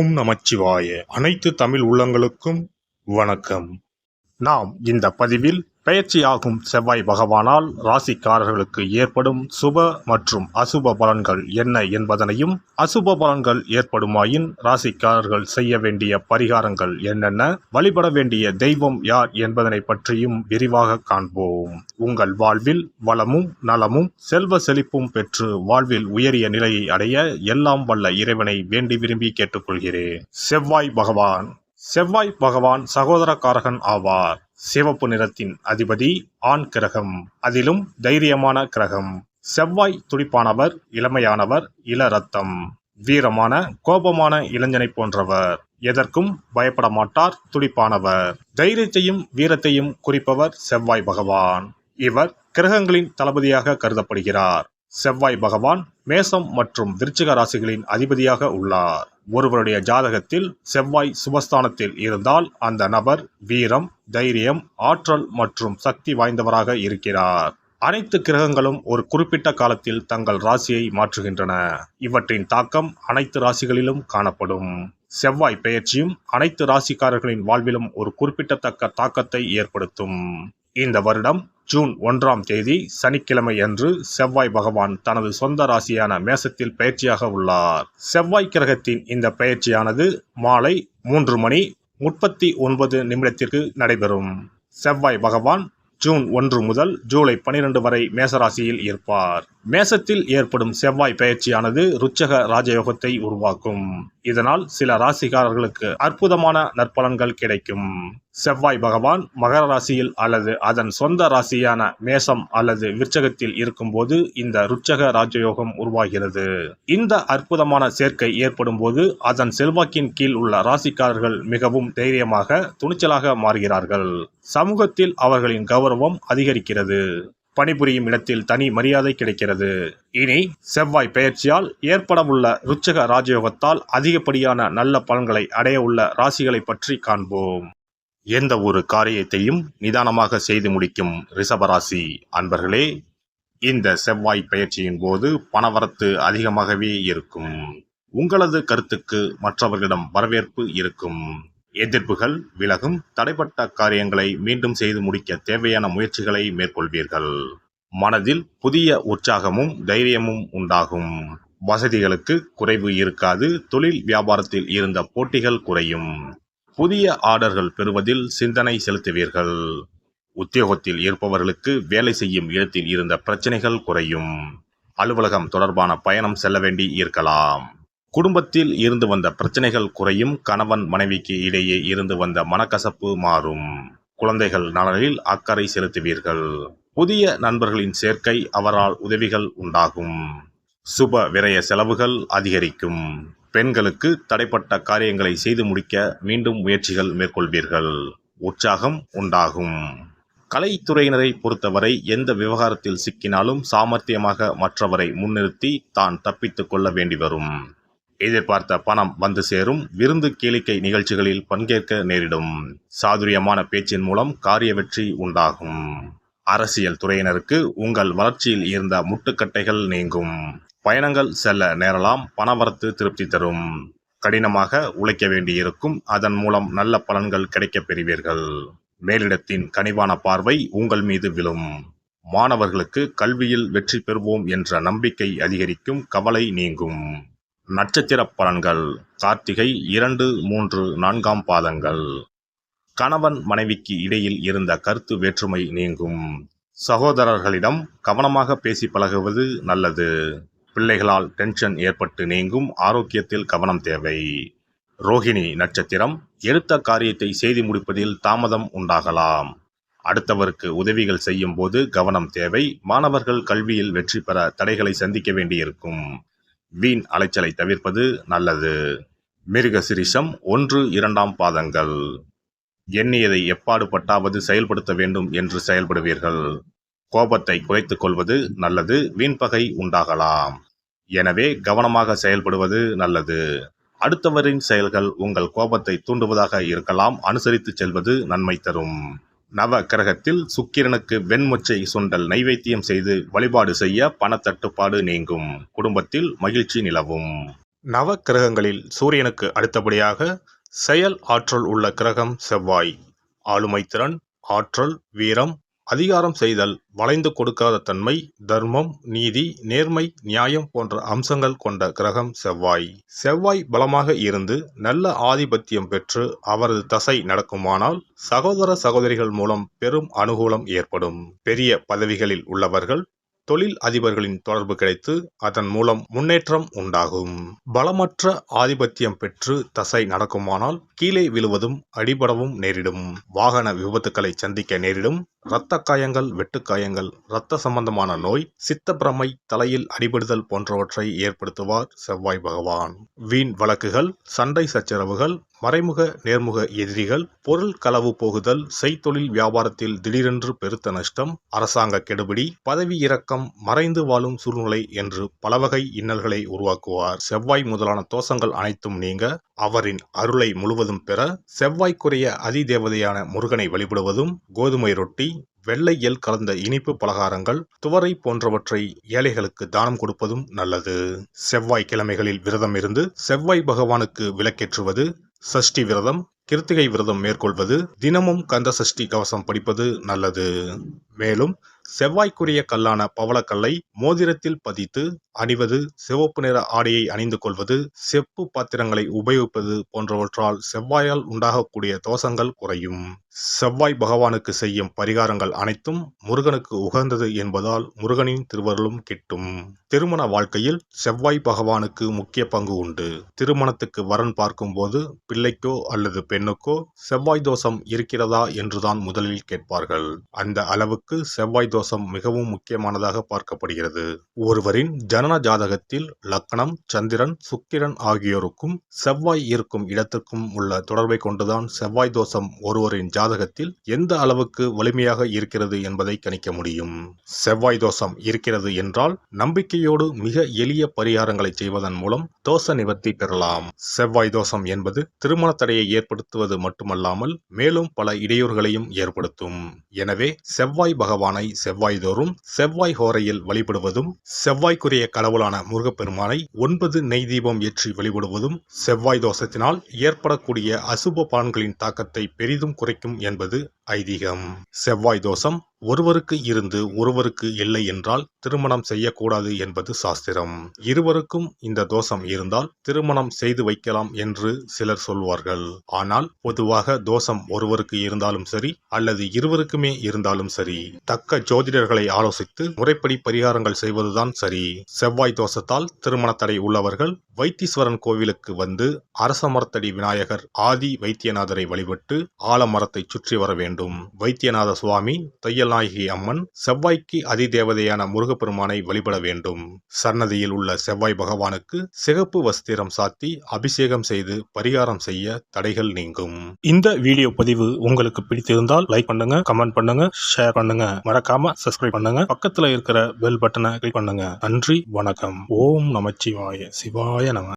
ஓம் நமச்சிவாய. அனைத்து தமிழ் உள்ளங்களுக்கும் வணக்கம். நாம் இந்த பதிவில் பெயர்ச்சியாகும் செவ்வாய் பகவானால் ராசிக்காரர்களுக்கு ஏற்படும் சுப மற்றும் அசுப பலன்கள் என்ன என்பதனையும், அசுப பலன்கள் ஏற்படுமாயின் ராசிக்காரர்கள் செய்ய வேண்டிய பரிகாரங்கள் என்னென்ன, வழிபட வேண்டிய தெய்வம் யார் என்பதனை பற்றியும் விரிவாக காண்போம். உங்கள் வாழ்வில் வளமும் நலமும் செல்வ செழிப்பும் பெற்று வாழ்வில் உயரிய நிலையை அடைய எல்லாம் வல்ல இறைவனை வேண்டி விரும்பி கேட்டுக்கொள்கிறேன். செவ்வாய் பகவான் சகோதரக்காரகன் ஆவார். சிவப்பு நிறத்தின் அதிபதி, ஆண் கிரகம், அதிலும் தைரியமான கிரகம். செவ்வாய் துடிப்பானவர், இளமையானவர், இள ரத்தம், வீரமான கோபமான இளைஞனை போன்றவர். எதற்கும் பயப்பட மாட்டார், துடிப்பானவர். தைரியத்தையும் வீரத்தையும் குறிப்பவர் செவ்வாய் பகவான். இவர் கிரகங்களின் தளபதியாக கருதப்படுகிறார். செவ்வாய் பகவான் மேசம் மற்றும் விருச்சிக ராசிகளின் அதிபதியாக உள்ளார். ஒருவருடைய ஜாதகத்தில் செவ்வாய் சுபஸ்தானத்தில் இருந்தால் அந்த நபர் வீரம், தைரியம், ஆற்றல் மற்றும் சக்தி வாய்ந்தவராக இருக்கிறார். அனைத்து கிரகங்களும் ஒரு குறிப்பிட்ட காலத்தில் தங்கள் ராசியை மாற்றுகின்றன. இவற்றின் தாக்கம் அனைத்து ராசிகளிலும் காணப்படும். செவ்வாய் பெயர்ச்சியும் அனைத்து ராசிக்காரர்களின் வாழ்விலும் ஒரு குறிப்பிடத்தக்க தாக்கத்தை ஏற்படுத்தும். இந்த வருடம் ஜூன் 1ஆம் தேதி சனிக்கிழமை அன்று செவ்வாய் பகவான் தனது சொந்த ராசியான மேசத்தில் பயிற்சியாக உள்ளார். செவ்வாய் கிரகத்தின் இந்த பயிற்சியானது மாலை 3:39 நடைபெறும். செவ்வாய் பகவான் ஜூன் 1 முதல் ஜூலை 12 வரை மேசராசியில் இருப்பார். மேசத்தில் ஏற்படும் செவ்வாய் பெயர்ச்சியானது ருச்சக ராஜயோகத்தை உருவாக்கும். இதனால் சில ராசிக்காரர்களுக்கு அற்புதமான நற்பலன்கள் கிடைக்கும். செவ்வாய் பகவான் மகர ராசியில் அல்லது அதன் சொந்த ராசியான மேசம் அல்லது விருச்சகத்தில் இருக்கும்போது இந்த ருச்சக ராஜயோகம் உருவாகிறது. இந்த அற்புதமான சேர்க்கை ஏற்படும் போது அதன் செல்வாக்கின் கீழ் உள்ள ராசிக்காரர்கள் மிகவும் தைரியமாக, துணிச்சலாக மாறுகிறார்கள். சமூகத்தில் அவர்களின் கௌரவம் அதிகரிக்கிறது. பணிபுரியும் இடத்தில் தனி மரியாதை கிடைக்கிறது. இனி செவ்வாய் பெயர்ச்சியால் ஏற்படவுள்ள ருச்சக ராஜயோகத்தால் அதிகப்படியான நல்ல பலன்களை அடைய உள்ள ராசிகளை பற்றி காண்போம். எந்த ஒரு காரியத்தையும் நிதானமாக செய்து முடிக்கும் ரிஷபராசி அன்பர்களே, இந்த செவ்வாய் பெயர்ச்சியின் போது பணவரத்து அதிகமாகவே இருக்கும். உங்களது கருத்துக்கு மற்றவர்களிடம் வரவேற்பு இருக்கும். எதிர்ப்புகள் விலகும். தடைப்பட்ட காரியங்களை மீண்டும் செய்து முடிக்க தேவையான முயற்சிகளை மேற்கொள்வீர்கள். மனதில் புதிய உற்சாகமும் தைரியமும் உண்டாகும். வசதிகளுக்கு குறைவு இருக்காது. தொழில் வியாபாரத்தில் இருந்த போட்டிகள் குறையும். புதிய ஆர்டர்கள் பெறுவதில் சிந்தனை செலுத்துவீர்கள். உத்தியோகத்தில் இருப்பவர்களுக்கு வேலை செய்யும் இடத்தில் இருந்த பிரச்சனைகள் குறையும். அலுவலகம் தொடர்பான பயணம் செல்ல வேண்டி இருக்கலாம். குடும்பத்தில் இருந்து வந்த பிரச்சனைகள் குறையும். கணவன் மனைவிக்கு இடையே இருந்து வந்த மனக்கசப்பு மாறும். குழந்தைகள் நலனில் அக்கறை செலுத்துவீர்கள். புதிய நண்பர்களின் சேர்க்கை, அவரால் உதவிகள் உண்டாகும். சுப விரய செலவுகள் அதிகரிக்கும். பெண்களுக்கு தடைப்பட்ட காரியங்களை செய்து முடிக்க மீண்டும் முயற்சிகள் மேற்கொள்வீர்கள். உற்சாகம் உண்டாகும். கலைத்துறையினரை பொறுத்தவரை எந்த விவகாரத்தில் சிக்கினாலும் சாமர்த்தியமாக மற்றவரை முன்னிறுத்தி தான் தப்பித்து கொள்ள வேண்டி வரும். எதிர்பார்த்த பணம் வந்து சேரும். விருந்து கேளிக்கை நிகழ்ச்சிகளில் பங்கேற்க நேரிடும். சாதுரியமான பேச்சின் மூலம் காரிய வெற்றி உண்டாகும். அரசியல் துறையினருக்கு உங்கள் வளர்ச்சியில் இருந்த முட்டுக்கட்டைகள் நீங்கும். பயணங்கள் செல்ல நேரலாம். பணவரத்து திருப்தி தரும். கடினமாக உழைக்க வேண்டியிருக்கும். அதன் மூலம் நல்ல பலன்கள் கிடைக்கப் பெறுவீர்கள். மேலிடத்தின் கனிவான பார்வை உங்கள் மீது விழும். மாணவர்களுக்கு கல்வியில் வெற்றி பெறுவோம் என்ற நம்பிக்கை அதிகரிக்கும். கவலை நீங்கும். நட்சத்திர பலன்கள். கார்த்திகை 2, 3, 4ஆம் பாதங்கள். கணவன் மனைவிக்கு இடையில் இருந்த கருத்து வேற்றுமை நீங்கும். சகோதரர்களிடம் கவனமாக பேசி பழகுவது நல்லது. பிள்ளைகளால் டென்ஷன் ஏற்பட்டு நீங்கும். ஆரோக்கியத்தில் கவனம் தேவை. ரோகிணி நட்சத்திரம். எடுத்த காரியத்தை செய்து முடிப்பதில் தாமதம் உண்டாகலாம். அடுத்தவருக்கு உதவிகள் செய்யும் போது கவனம் தேவை. மாணவர்கள் கல்வியில் வெற்றி பெற தடைகளை சந்திக்க வேண்டியிருக்கும். வீண் அலைச்சலை தவிர்ப்பது நல்லது. மிருகசிரிஷம் 1, 2ஆம் பாதங்கள். எண்ணியதை எப்பாடு பட்டாவது செயல்படுத்த வேண்டும் என்று செயல்படுவீர்கள். கோபத்தை குறைத்துக் கொள்வது நல்லது. வீண்பகை உண்டாகலாம். எனவே கவனமாக செயல்படுவது நல்லது. அடுத்தவரின் செயல்கள் உங்கள் கோபத்தை தூண்டுவதாக இருக்கலாம். அனுசரித்து செல்வது நன்மை தரும். நவ கிரகத்தில் சுக்கிரனுக்கு வெண்மொச்சை சுண்டல் நைவேத்தியம் செய்து வழிபாடு செய்ய பணத்தட்டுப்பாடு நீங்கும். குடும்பத்தில் மகிழ்ச்சி நிலவும். நவ கிரகங்களில் சூரியனுக்கு அடுத்தபடியாக செயல் ஆற்றல் உள்ள கிரகம் செவ்வாய். ஆளுமை திறன், ஆற்றல், வீரம், அதிகாரம் செய்தல், வளைந்து கொடுக்காத தன்மை, தர்மம், நீதி, நேர்மை, நியாயம் போன்ற அம்சங்கள் கொண்ட கிரகம் செவ்வாய். செவ்வாய் பலமாக இருந்து நல்ல ஆதிபத்தியம் பெற்று அவரது தசை நடக்குமானால் சகோதர சகோதரிகள் மூலம் பெரும் அனுகூலம் ஏற்படும். பெரிய பதவிகளில் உள்ளவர்கள் தொழில் அதிபர்களின் தொடர்பு கிடைத்து அதன் மூலம் முன்னேற்றம் உண்டாகும். பலமற்ற ஆதிபத்தியம் பெற்று தசை நடக்குமானால் கீழே விழுவதும் அடிபடவும் நேரிடும். வாகன விபத்துக்களை சந்திக்க நேரிடும். இரத்த காயங்கள், வெட்டுக்காயங்கள், இரத்த சம்பந்தமான நோய், சித்தப்பிரமை, தலையில் அடிபடுதல் போன்றவற்றை ஏற்படுத்துவார் செவ்வாய் பகவான். வீண் வழக்குகள், சண்டை சச்சரவுகள், மறைமுக நேர்முக எதிரிகள், பொருள் களவு போகுதல், செய்தொழில் வியாபாரத்தில் திடீரென்று பெருத்த நஷ்டம், அரசாங்க கெடுபிடி, பதவி இறக்கம், மறைந்து வாழும் சூழ்நிலை என்று பலவகை இன்னல்களை உருவாக்குவார். செவ்வாய் முதலான தோஷங்கள் அனைத்தும் நீங்க அவரின் அருளை முழுவதும் பெற செவ்வாய்க்குரிய அதிதேவதையான முருகனை வழிபடுவதும், கோதுமை ரொட்டி, வெள்ளை எள் கலந்த இனிப்பு பலகாரங்கள், துவரை போன்றவற்றை ஏழைகளுக்கு தானம் கொடுப்பதும் நல்லது. செவ்வாய் கிழமைகளில் விரதம் இருந்து செவ்வாய் பகவானுக்கு விளக்கேற்றுவது, சஷ்டி விரதம், கிருத்திகை விரதம் மேற்கொள்வது, தினமும் கந்த சஷ்டி கவசம் படிப்பது நல்லது. மேலும் செவ்வாய்க்குரிய கல்லான பவளக்கல்லை மோதிரத்தில் பதித்து அணிவது, சிவப்பு நிற ஆடையை அணிந்து கொள்வது, செப்பு பாத்திரங்களை உபயோகிப்பது போன்றவற்றால் செவ்வாயால் உண்டாகக்கூடிய தோஷங்கள் குறையும். செவ்வாய் பகவானுக்கு செய்யும் பரிகாரங்கள் அனைத்தும் முருகனுக்கு உகந்தது என்பதால் முருகனின் திருவருளும் கிட்டும். திருமண வாழ்க்கையில் செவ்வாய் பகவானுக்கு முக்கிய பங்கு உண்டு. திருமணத்துக்கு வரன் பார்க்கும் போது பிள்ளைக்கோ அல்லது பெண்ணுக்கோ செவ்வாய் தோஷம் இருக்கிறதா என்றுதான் முதலில் கேட்பார்கள். அந்த அளவுக்கு செவ்வாய் தோஷம் மிகவும் முக்கியமானதாக பார்க்கப்படுகிறது. ஒருவரின் ஜனன ஜாதகத்தில் லக்னம், சந்திரன், சுக்கிரன் ஆகியோருக்கும் செவ்வாய் இருக்கும் இடத்துக்கும் உள்ள தொடர்பை கொண்டுதான் செவ்வாய் தோஷம் ஒருவரின் ஜாதகத்தில் எந்த அளவுக்கு வலிமையாக இருக்கிறது என்பதை கணிக்க முடியும். செவ்வாய் தோஷம் இருக்கிறது என்றால் நம்பிக்கையோடு மிக எளிய பரிகாரங்களை செய்வதன் மூலம் தோஷ நிவர்த்தி பெறலாம். செவ்வாய் தோஷம் என்பது திருமண தடையை ஏற்படுத்துவது மட்டுமல்லாமல் மேலும் பல இடையூறுகளையும் ஏற்படுத்தும். எனவே செவ்வாய் பகவானை செவ்வாய் தோறும் செவ்வாய் ஹோரையில் வழிபடுவதும், செவ்வாய்க்குரிய கடவுளான முருகப்பெருமானை 9 நெய் தீபம் ஏற்றி வழிபடுவதும் செவ்வாய் தோஷத்தினால் ஏற்படக்கூடிய அசுப பலன்களின் தாக்கத்தை பெரிதும் குறைக்கும் என்பது ஐதீகம். செவ்வாய் தோஷம் ஒருவருக்கு இருந்து ஒருவருக்கு இல்லை என்றால் திருமணம் செய்யக்கூடாது என்பது சாஸ்திரம். இருவருக்கும் இந்த தோஷம் இருந்தால் திருமணம் செய்து வைக்கலாம் என்று சிலர் சொல்வார்கள். ஆனால் பொதுவாக தோஷம் ஒருவருக்கு இருந்தாலும் சரி அல்லது இருவருக்குமே இருந்தாலும் சரி, தக்க ஜோதிடர்களை ஆலோசித்து முறைப்படி பரிகாரங்கள் செய்வதுதான் சரி. செவ்வாய் தோஷத்தால் திருமண தடை உள்ளவர்கள் வைத்தீஸ்வரன் கோவிலுக்கு வந்து அரச மரத்தடி விநாயகர் ஆதி வைத்தியநாதரை வழிபட்டு ஆலமரத்தை சுற்றி வர வேண்டும். வைத்தியநாத சுவாமி, தையல்நாயகி அம்மன், செவ்வாய்க்கு அதிதேவதையான முருகப்பெருமானை வழிபட வேண்டும். சன்னதியில் உள்ள செவ்வாய் பகவானுக்கு சிகப்பு வஸ்திரம் சாத்தி அபிஷேகம் செய்து பரிகாரம் செய்ய தடைகள் நீங்கும். இந்த வீடியோ பதிவு உங்களுக்கு பிடித்திருந்தால் லைக் பண்ணுங்க, கமெண்ட் பண்ணுங்க, ஷேர் பண்ணுங்க, மறக்காம சப்ஸ்கிரைப் பண்ணுங்க, பக்கத்துல இருக்கிற பெல் பட்டனை கிளிக் பண்ணுங்க. நன்றி, வணக்கம். ஓம் நமச்சிவாய. சிவாய நம.